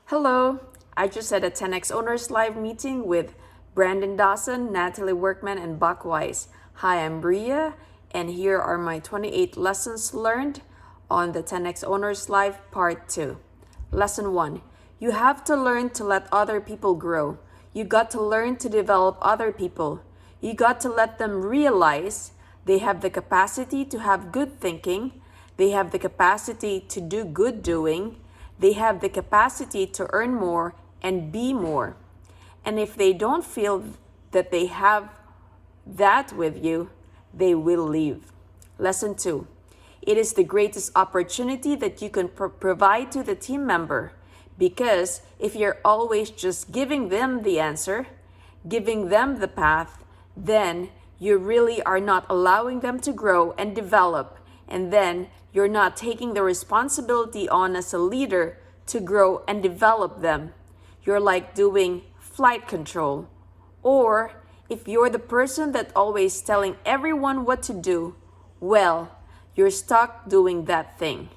Hello, I just had a 10X Owners Live meeting with Brandon Dawson, Natalie Workman, and Buck Weiss. Hi, I'm Bria, and here are my 28 lessons learned on the 10X Owners Live Part 2. Lesson 1. You have to learn to let other people grow. You got to learn to develop other people. You got to let them realize they have the capacity to have good thinking. They have the capacity to do good doing. They have the capacity to earn more and be more. And if they don't feel that they have that with you, they will leave. Lesson 2. It is the greatest opportunity that you can provide to the team member, because if you're always just giving them the answer, giving them the path, then you really are not allowing them to grow and develop, and then you're not taking the responsibility on as a leader to grow and develop them. You're like doing flight control. Or if you're the person that always telling everyone what to do, well, you're stuck doing that thing.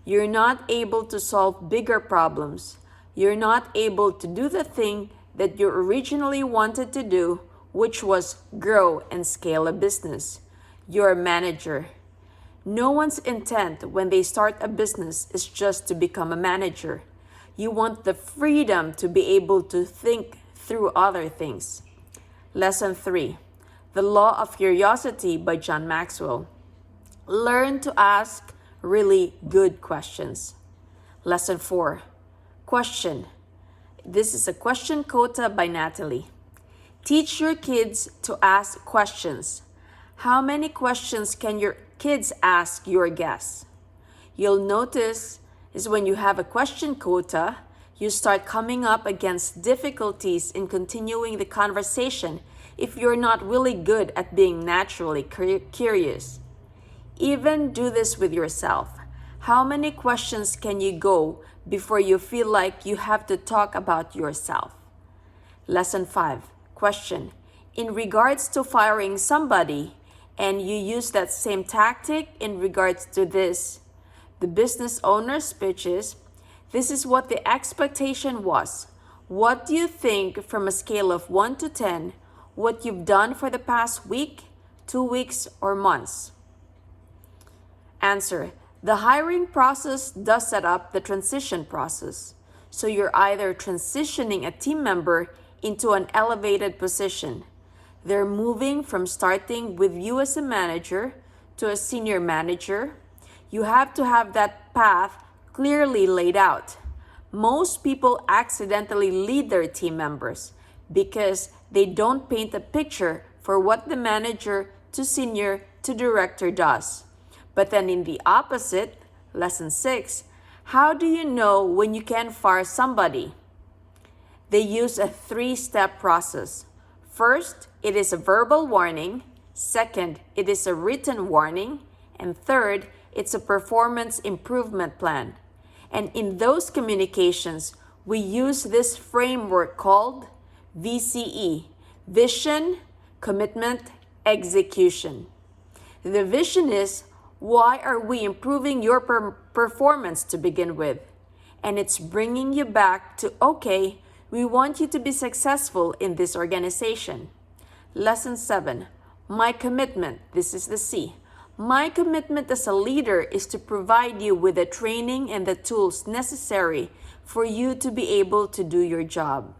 You're not able to solve bigger problems. You're not able to do the thing that you originally wanted to do, which was grow and scale a business. You're a manager. No one's intent when they start a business is just to become a manager. You want the freedom to be able to think through other things. Lesson 3. The Law of Curiosity by John Maxwell. Learn to ask really good questions. Lesson 4. Question. This is a question quota by Natalie. Teach your kids to ask questions. How many questions can your kids ask your guests? You'll notice is when you have a question quota, you start coming up against difficulties in continuing the conversation if you're not really good at being naturally curious. Even do this with yourself. How many questions can you go before you feel like you have to talk about yourself? Lesson 5. Question. In regards to firing somebody, and you use that same tactic in regards to this, the business owner's pitches, this is what the expectation was. What do you think from a scale of 1 to 10, what you've done for the past week, 2 weeks, or months? Answer. The hiring process does set up the transition process. So you're either transitioning a team member into an elevated position. They're moving from starting with you as a manager to a senior manager. You have to have that path clearly laid out. Most people accidentally lead their team members because they don't paint a picture for what the manager to senior to director does. But then in the opposite, lesson 6, how do you know when you can fire somebody? They use a 3-step process. First, it is a verbal warning. Second, it is a written warning. And third, it's a performance improvement plan. And in those communications, we use this framework called VCE, Vision, Commitment, Execution. The vision is, why are we improving your performance to begin with? And it's bringing you back to, okay, we want you to be successful in this organization. Lesson 7. My commitment. This is the C. My commitment as a leader is to provide you with the training and the tools necessary for you to be able to do your job.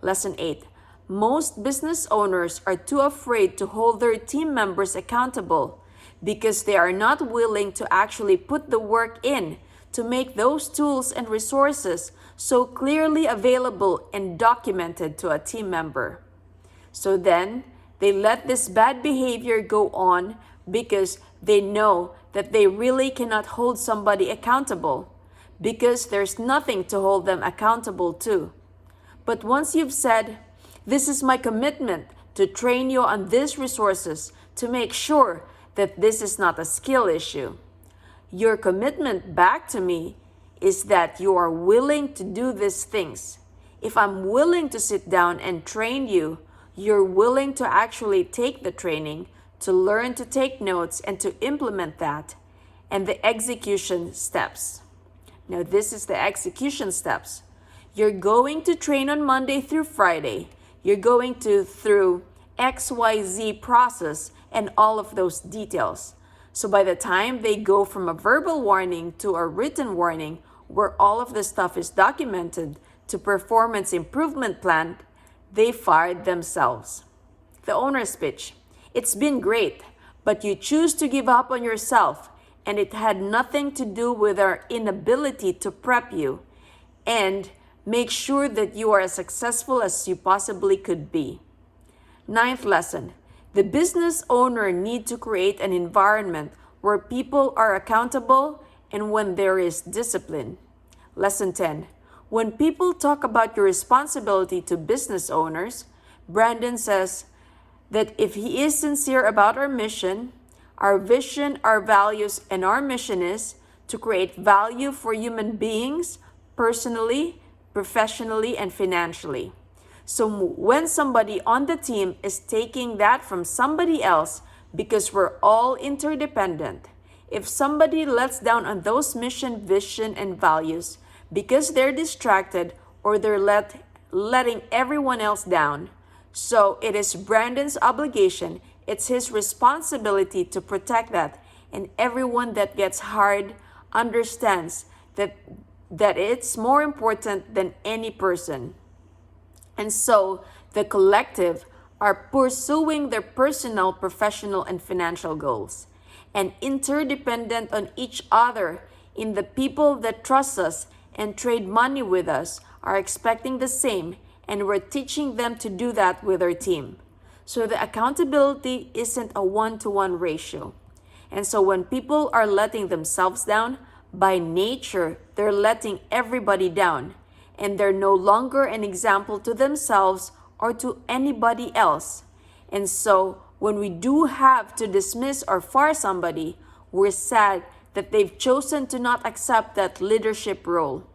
Lesson 8. Most business owners are too afraid to hold their team members accountable because they are not willing to actually put the work in to make those tools and resources so clearly available and documented to a team member. So then, they let this bad behavior go on because they know that they really cannot hold somebody accountable because there's nothing to hold them accountable to. But once you've said, this is my commitment to train you on these resources to make sure that this is not a skill issue. Your commitment back to me is that you are willing to do these things. If I'm willing to sit down and train you, you're willing to actually take the training, to learn to take notes and to implement that, and the execution steps. Now, this is the execution steps. You're going to train on Monday through Friday. You're going to through XYZ process and all of those details. So by the time they go from a verbal warning to a written warning where all of the stuff is documented to performance improvement plan, they fired themselves. The owner's pitch. It's been great, but you choose to give up on yourself, and it had nothing to do with our inability to prep you and make sure that you are as successful as you possibly could be. Ninth lesson. The business owner needs to create an environment where people are accountable and when there is discipline. Lesson 10. When people talk about your responsibility to business owners, Brandon says that if he is sincere about our mission, our vision, our values, and our mission is to create value for human beings personally, professionally, and financially. So when somebody on the team is taking that from somebody else, because we're all interdependent, if somebody lets down on those mission, vision, and values because they're distracted or they're letting everyone else down, so it is Brandon's obligation, it's his responsibility to protect that, and everyone that gets hired understands that it's more important than any person. And so the collective are pursuing their personal, professional, and financial goals, and interdependent on each other in the people that trust us and trade money with us are expecting the same, and we're teaching them to do that with our team. So the accountability isn't a one-to-one ratio. And so when people are letting themselves down, by nature, they're letting everybody down, and they're no longer an example to themselves or to anybody else. And so when we do have to dismiss or fire somebody, we're sad that they've chosen to not accept that leadership role.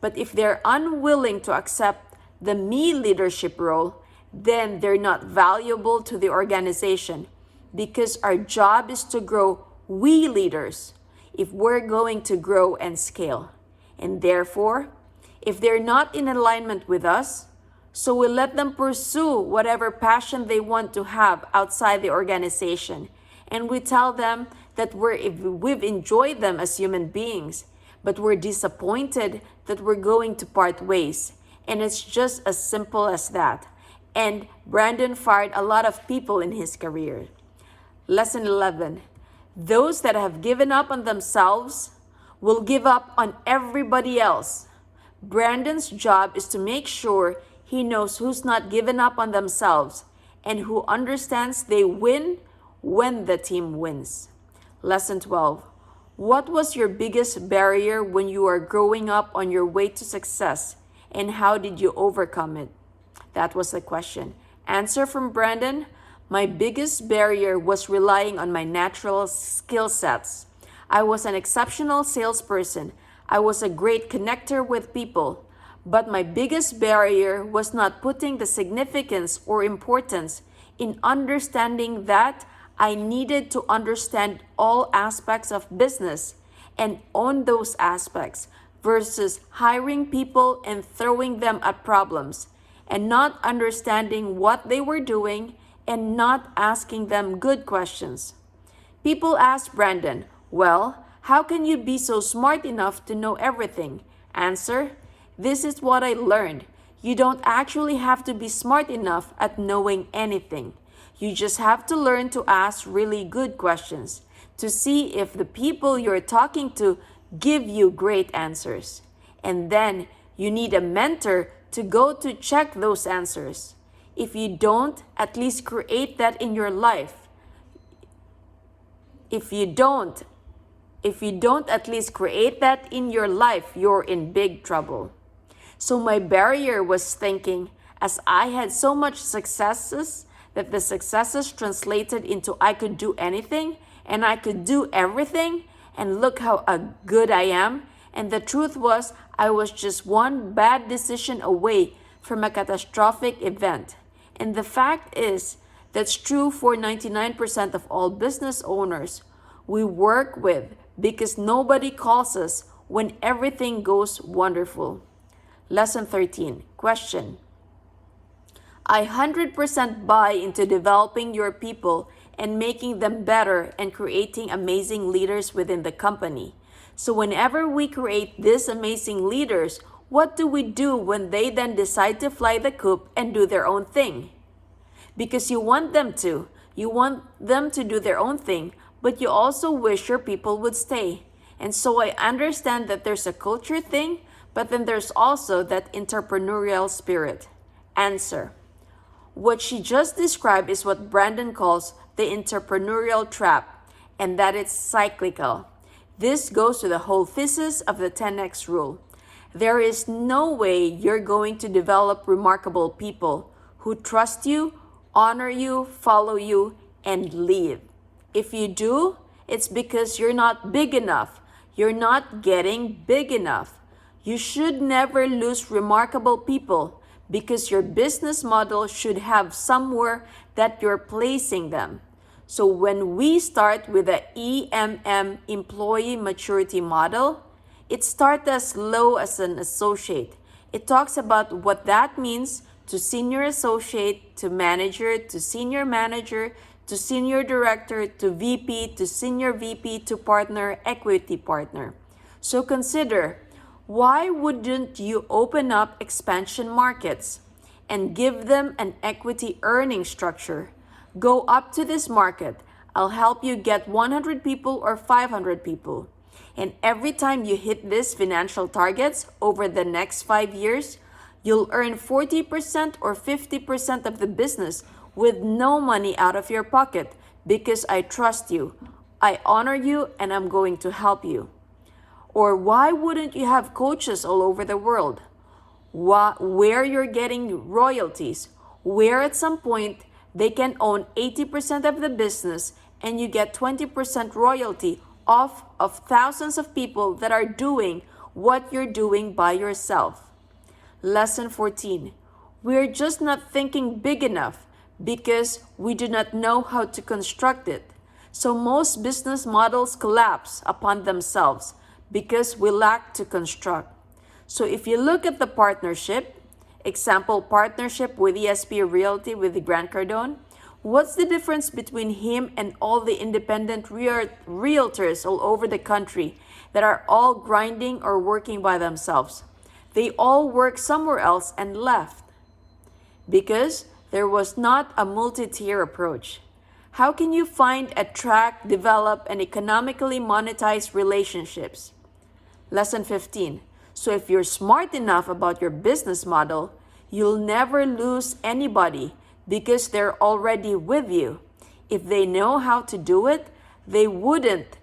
But if they're unwilling to accept the me leadership role, then they're not valuable to the organization, because our job is to grow we leaders if we're going to grow and scale. And therefore, if they're not in alignment with us, so we let them pursue whatever passion they want to have outside the organization. And we tell them that we've enjoyed them as human beings, but we're disappointed that we're going to part ways. And it's just as simple as that. And Brandon fired a lot of people in his career. Lesson 11. Those that have given up on themselves will give up on everybody else. Brandon's job is to make sure he knows who's not given up on themselves and who understands they win when the team wins. Lesson 12. What was your biggest barrier when you were growing up on your way to success, and how did you overcome it? That was the question. Answer from Brandon. My biggest barrier was relying on my natural skill sets. I was an exceptional salesperson. I was a great connector with people. But my biggest barrier was not putting the significance or importance in understanding that I needed to understand all aspects of business and own those aspects versus hiring people and throwing them at problems and not understanding what they were doing and not asking them good questions. People ask Brandon, well, how can you be so smart enough to know everything? Answer, this is what I learned. You don't actually have to be smart enough at knowing anything. You just have to learn to ask really good questions to see if the people you're talking to give you great answers. And then you need a mentor to go to check those answers. If you don't, at least create that in your life. If you don't at least create that in your life, you're in big trouble. So my barrier was thinking, as I had so much successes, that the successes translated into I could do anything and I could do everything, and look how good I am. And the truth was, I was just one bad decision away from a catastrophic event. And the fact is, that's true for 99% of all business owners we work with, because nobody calls us when everything goes wonderful. Lesson 13. Question. I 100% buy into developing your people and making them better and creating amazing leaders within the company. So whenever we create these amazing leaders, what do we do when they then decide to fly the coop and do their own thing? Because you want them to. You want them to do their own thing, but you also wish your people would stay. And so I understand that there's a culture thing, but then there's also that entrepreneurial spirit. Answer. What she just described is what Brandon calls the entrepreneurial trap, and that it's cyclical. This goes to the whole thesis of the 10x rule. There is no way you're going to develop remarkable people who trust you, honor you, follow you, and leave. If you do, it's because you're not big enough. You're not getting big enough. You should never lose remarkable people because your business model should have somewhere that you're placing them. So when we start with the EMM, Employee Maturity Model, it starts as low as an associate. It talks about what that means to senior associate, to manager, to senior manager, to senior director, to VP, to senior VP, to partner, equity partner. So consider, why wouldn't you open up expansion markets and give them an equity earning structure? Go up to this market. I'll help you get 100 people or 500 people. And every time you hit these financial targets over the next 5 years, you'll earn 40% or 50% of the business with no money out of your pocket because I trust you, I honor you, and I'm going to help you. Or why wouldn't you have coaches all over the world? Where you're getting royalties, where at some point they can own 80% of the business and you get 20% royalty off of thousands of people that are doing what you're doing by yourself. Lesson 14. We're just not thinking big enough because we do not know how to construct it. So most business models collapse upon themselves because we lack to construct. So if you look at the partnership, example partnership with ESP Realty with Grant Cardone, what's the difference between him and all the independent realtors all over the country that are all grinding or working by themselves? They all worked somewhere else and left because there was not a multi-tier approach. How can you find, attract, develop, and economically monetize relationships? Lesson 15. So if you're smart enough about your business model, you'll never lose anybody because they're already with you. If they know how to do it, they wouldn't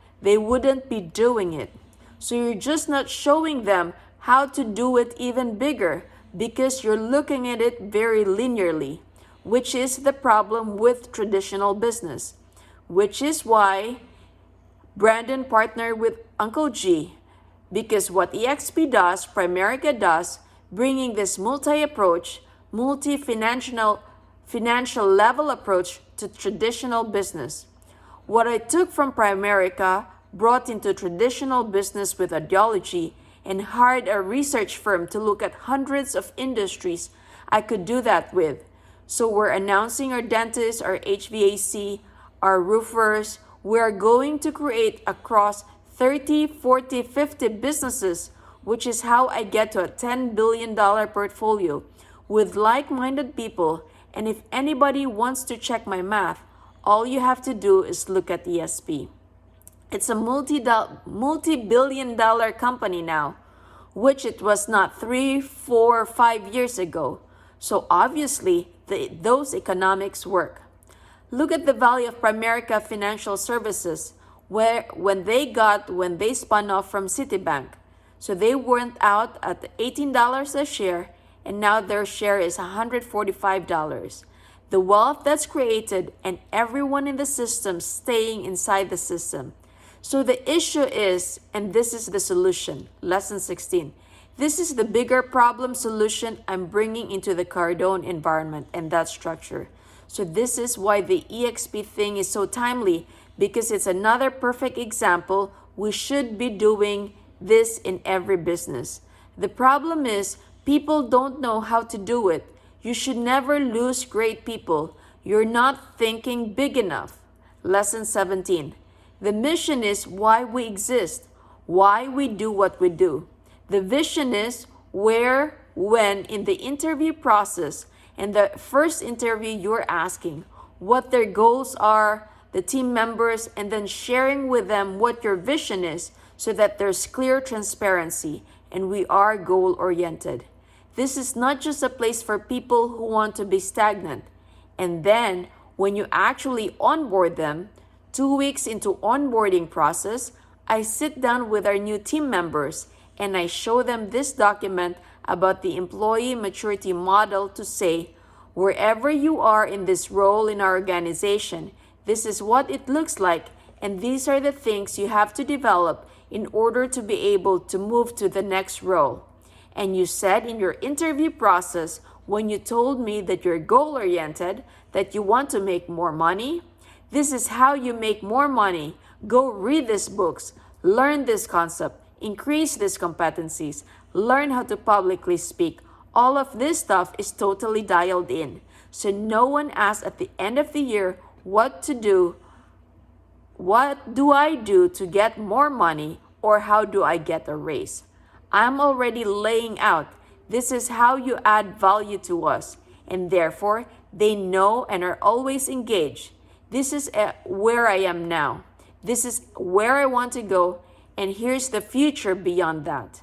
be doing it. So you're just not showing them how to do it even bigger because you're looking at it very linearly, which is the problem with traditional business, which is why Brandon partnered with Uncle G, because what EXP does, Primerica does, bringing this multi-approach, financial level approach to traditional business. What I took from Primerica, brought into traditional business with ideology, and hired a research firm to look at hundreds of industries I could do that with. So we're announcing our dentists, our HVAC, our roofers. We're going to create across 30, 40, 50 businesses, which is how I get to a $10 billion portfolio with like-minded people. And if anybody wants to check my math, all you have to do is look at ESP. It's a multi-billion dollar company now, which it was not 3, 4, 5 years ago. So obviously, those economics work. Look at the value of Primerica Financial Services, when they spun off from Citibank. So they went out at $18 a share, and now their share is $145. The wealth that's created and everyone in the system staying inside the system. So the issue is, and this is the solution, lesson 16. This is the bigger problem solution I'm bringing into the Cardone environment and that structure. So this is why the EXP thing is so timely, because it's another perfect example. We should be doing this in every business. The problem is People don't know how to do it. You should never lose great people. You're not thinking big enough. Lesson 17. The mission is why we exist, why we do what we do. The vision is where, when in the interview process, and the first interview you're asking, what their goals are, the team members, and then sharing with them what your vision is so that there's clear transparency and we are goal-oriented. This is not just a place for people who want to be stagnant. And then, when you actually onboard them, 2 weeks into onboarding process, I sit down with our new team members and I show them this document about the employee maturity model to say, wherever you are in this role in our organization, this is what it looks like, and these are the things you have to develop in order to be able to move to the next role. And you said in your interview process, when you told me that you're goal-oriented, that you want to make more money, this is how you make more money. Go read these books, learn this concept, increase these competencies, learn how to publicly speak. All of this stuff is totally dialed in. So no one asks at the end of the year what to do. What do I do to get more money, or how do I get a raise? I'm already laying out, this is how you add value to us, and therefore they know and are always engaged. This is where I am now. This is where I want to go, and here's the future beyond that.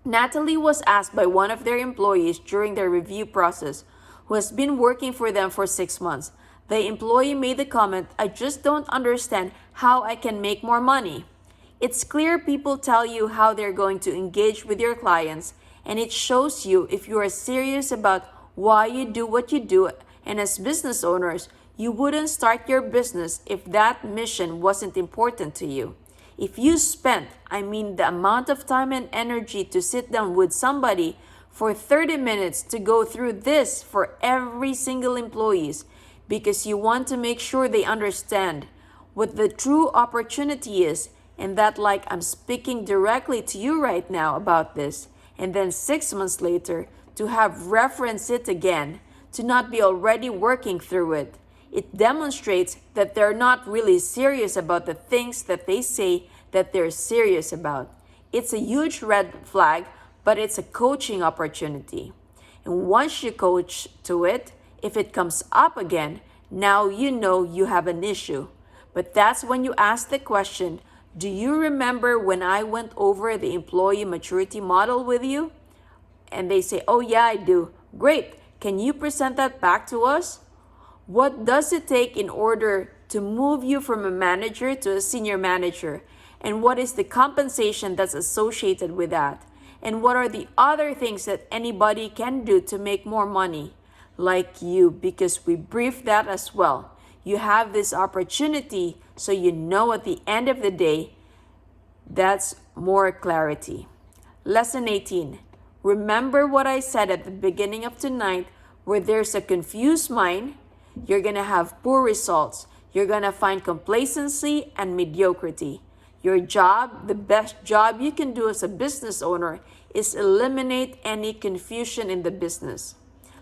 Natalie was asked by one of their employees during their review process, who has been working for them for 6 months. The employee made the comment, I just don't understand how I can make more money. It's clear people tell you how they're going to engage with your clients, and it shows you if you are serious about why you do what you do, and as business owners, you wouldn't start your business if that mission wasn't important to you. If you spent, the amount of time and energy to sit down with somebody for 30 minutes to go through this for every single employee because you want to make sure they understand what the true opportunity is, and that like I'm speaking directly to you right now about this, and then 6 months later to have referenced it again, to not be already working through it. It demonstrates that they're not really serious about the things that they say that they're serious about. It's a huge red flag, but it's a coaching opportunity. And once you coach to it, if it comes up again, now you know you have an issue. But that's when you ask the question, do you remember when I went over the employee maturity model with you? And they say, oh yeah, I do. Great. Can you present that back to us? What does it take in order to move you from a manager to a senior manager? And what is the compensation that's associated with that? And what are the other things that anybody can do to make more money? Like you, because we briefed that as well. You have this opportunity, so you know at the end of the day, that's more clarity. Lesson 18. Remember what I said at the beginning of tonight, where there's a confused mind, you're going to have poor results. You're going to find complacency and mediocrity. Your job, the best job you can do as a business owner, is eliminate any confusion in the business.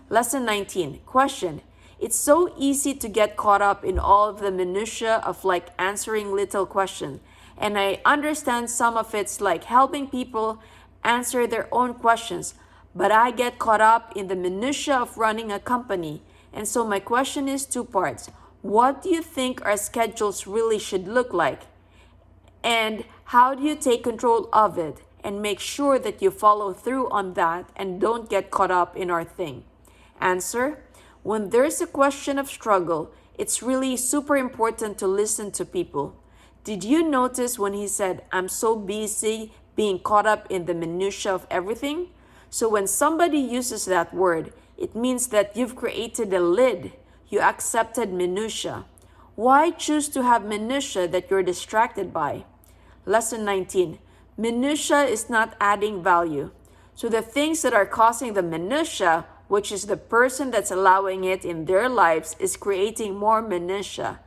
Lesson 19. Question. It's so easy to get caught up in all of the minutiae of like answering little questions. And I understand some of it's like helping people answer their own questions. But I get caught up in the minutiae of running a company. And so my question is 2 parts. What do you think our schedules really should look like? And how do you take control of it and make sure that you follow through on that and don't get caught up in our thing? Answer. When there's a question of struggle, it's really super important to listen to people. Did you notice when he said, I'm so busy being caught up in the minutiae of everything? So when somebody uses that word, it means that you've created a lid. You accepted minutiae. Why choose to have minutiae that you're distracted by? Lesson 19. Minutiae is not adding value. So the things that are causing the minutiae, which is the person that's allowing it in their lives, is creating more minutiae.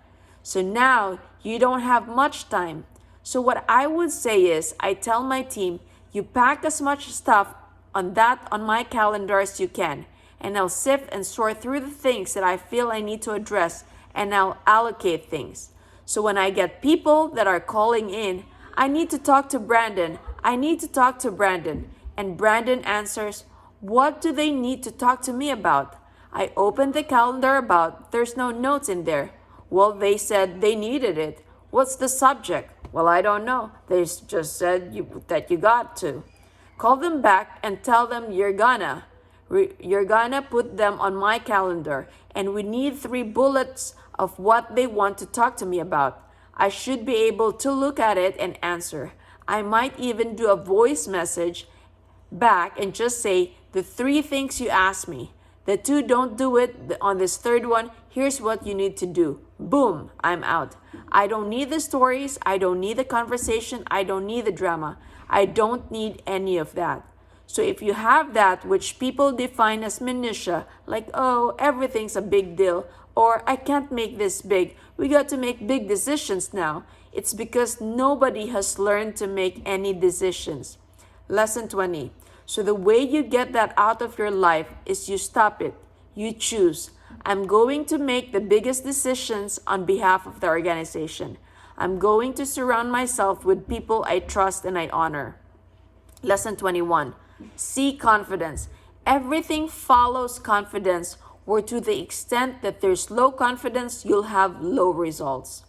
So now you don't have much time. So what I would say is, I tell my team, you pack as much stuff on my calendar as you can. And I'll sift and sort through the things that I feel I need to address, and I'll allocate things. So when I get people that are calling in, I need to talk to Brandon. I need to talk to Brandon. And Brandon answers, what do they need to talk to me about? I opened the calendar there's no notes in there. Well, they said they needed it. What's the subject? Well, I don't know. They just said that you got to. Call them back and tell them you're gonna put them on my calendar, and we need 3 bullets of what they want to talk to me about. I should be able to look at it and answer. I might even do a voice message back and just say, the 3 things you asked me. The 2 don't do it. On this 3rd one, here's what you need to do. Boom, I'm out. I don't need the stories. I don't need the conversation. I don't need the drama. I don't need any of that. So if you have that, which people define as minutia, like, oh, everything's a big deal, or I can't make this big, we got to make big decisions now. It's because nobody has learned to make any decisions. Lesson 20. So the way you get that out of your life is you stop it. You choose. I'm going to make the biggest decisions on behalf of the organization. I'm going to surround myself with people I trust and I honor. Lesson 21. See confidence. Everything follows confidence, or to the extent that there's low confidence, you'll have low results.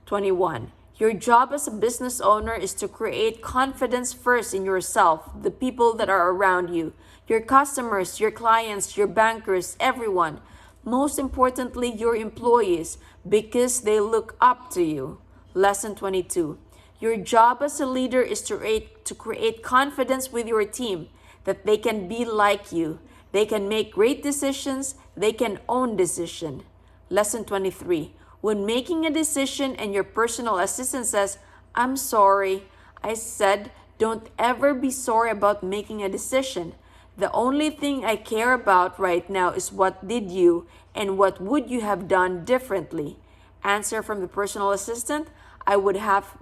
21. Your job as a business owner is to create confidence first in yourself, the people that are around you, your customers, your clients, your bankers, everyone. Most importantly, your employees, because they look up to you. Lesson 22. Your job as a leader is to create confidence with your team, that they can be like you. They can make great decisions. They can own decision. Lesson 23. When making a decision and your personal assistant says, I'm sorry, I said, don't ever be sorry about making a decision. The only thing I care about right now is what did you and what would you have done differently. Answer from the personal assistant, I would have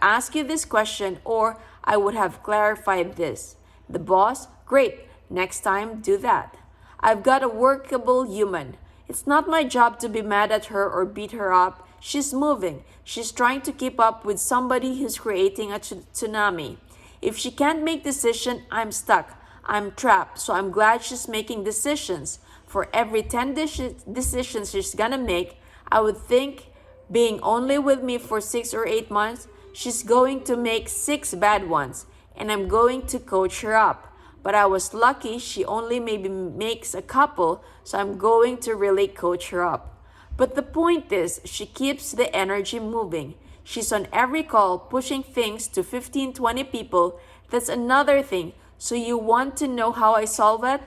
asked you this question, or I would have clarified this. The boss, great, next time do that. I've got a workable human. It's not my job to be mad at her or beat her up. She's moving. She's trying to keep up with somebody who's creating a tsunami. If she can't make decisions, I'm stuck. I'm trapped. So I'm glad she's making decisions. For every 10 decisions she's gonna make, I would think, being only with me for 6 or 8 months, she's going to make 6 bad ones, and I'm going to coach her up. But I was lucky she only maybe makes a couple, so I'm going to really coach her up. But the point is, she keeps the energy moving. She's on every call, pushing things to 15, 20 people. That's another thing. So you want to know how I solve it?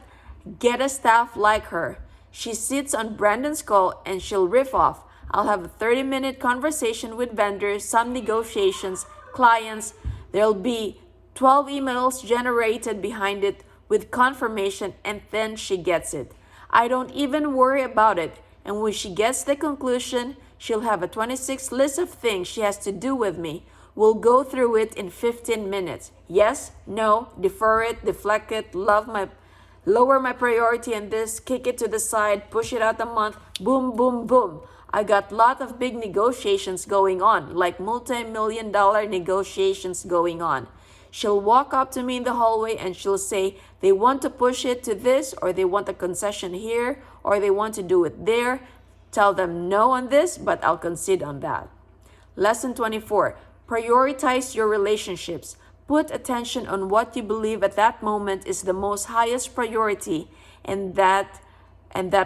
Get a staff like her. She sits on Brandon's call and she'll riff off. I'll have a 30-minute conversation with vendors, some negotiations, clients. There'll be 12 emails generated behind it with confirmation, and then she gets it. I don't even worry about it. And when she gets the conclusion, she'll have a 26 list of things she has to do with me. We'll go through it in 15 minutes. Yes, no, defer it, deflect it, lower my priority in this, kick it to the side, push it out a month, boom, boom, boom. I got a lot of big negotiations going on, like multi-million-dollar negotiations going on. She'll walk up to me in the hallway and she'll say, they want to push it to this, or they want a concession here, or they want to do it there. Tell them no on this, but I'll concede on that. Lesson 24, prioritize your relationships. Put attention on what you believe at that moment is the most highest priority, and that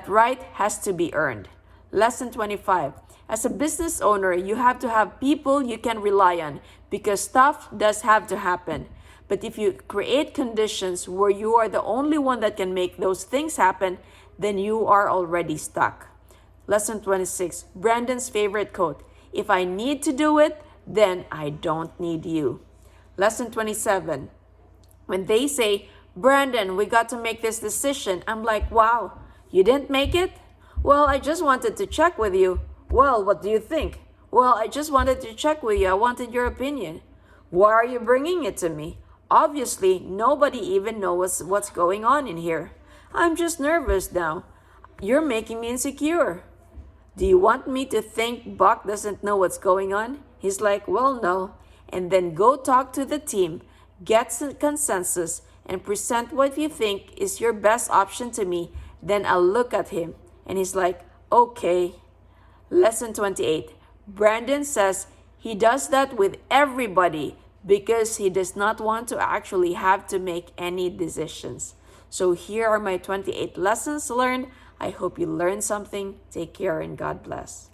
right has to be earned. Lesson 25, as a business owner, you have to have people you can rely on, because stuff does have to happen. But if you create conditions where you are the only one that can make those things happen, then you are already stuck. Lesson 26, Brandon's favorite quote, if I need to do it, then I don't need you. Lesson 27, when they say, Brandon, we got to make this decision, I'm like, wow, you didn't make it? Well, I just wanted to check with you. Well, what do you think? Well, I just wanted to check with you. I wanted your opinion. Why are you bringing it to me? Obviously, nobody even knows what's going on in here. I'm just nervous now. You're making me insecure. Do you want me to think Buck doesn't know what's going on? He's like, well, no. And then go talk to the team, get some consensus, and present what you think is your best option to me. Then I'll look at him. And he's like, okay. Lesson 28. Brandon says he does that with everybody because he does not want to actually have to make any decisions. So here are my 28 lessons learned. I hope you learned something. Take care and God bless.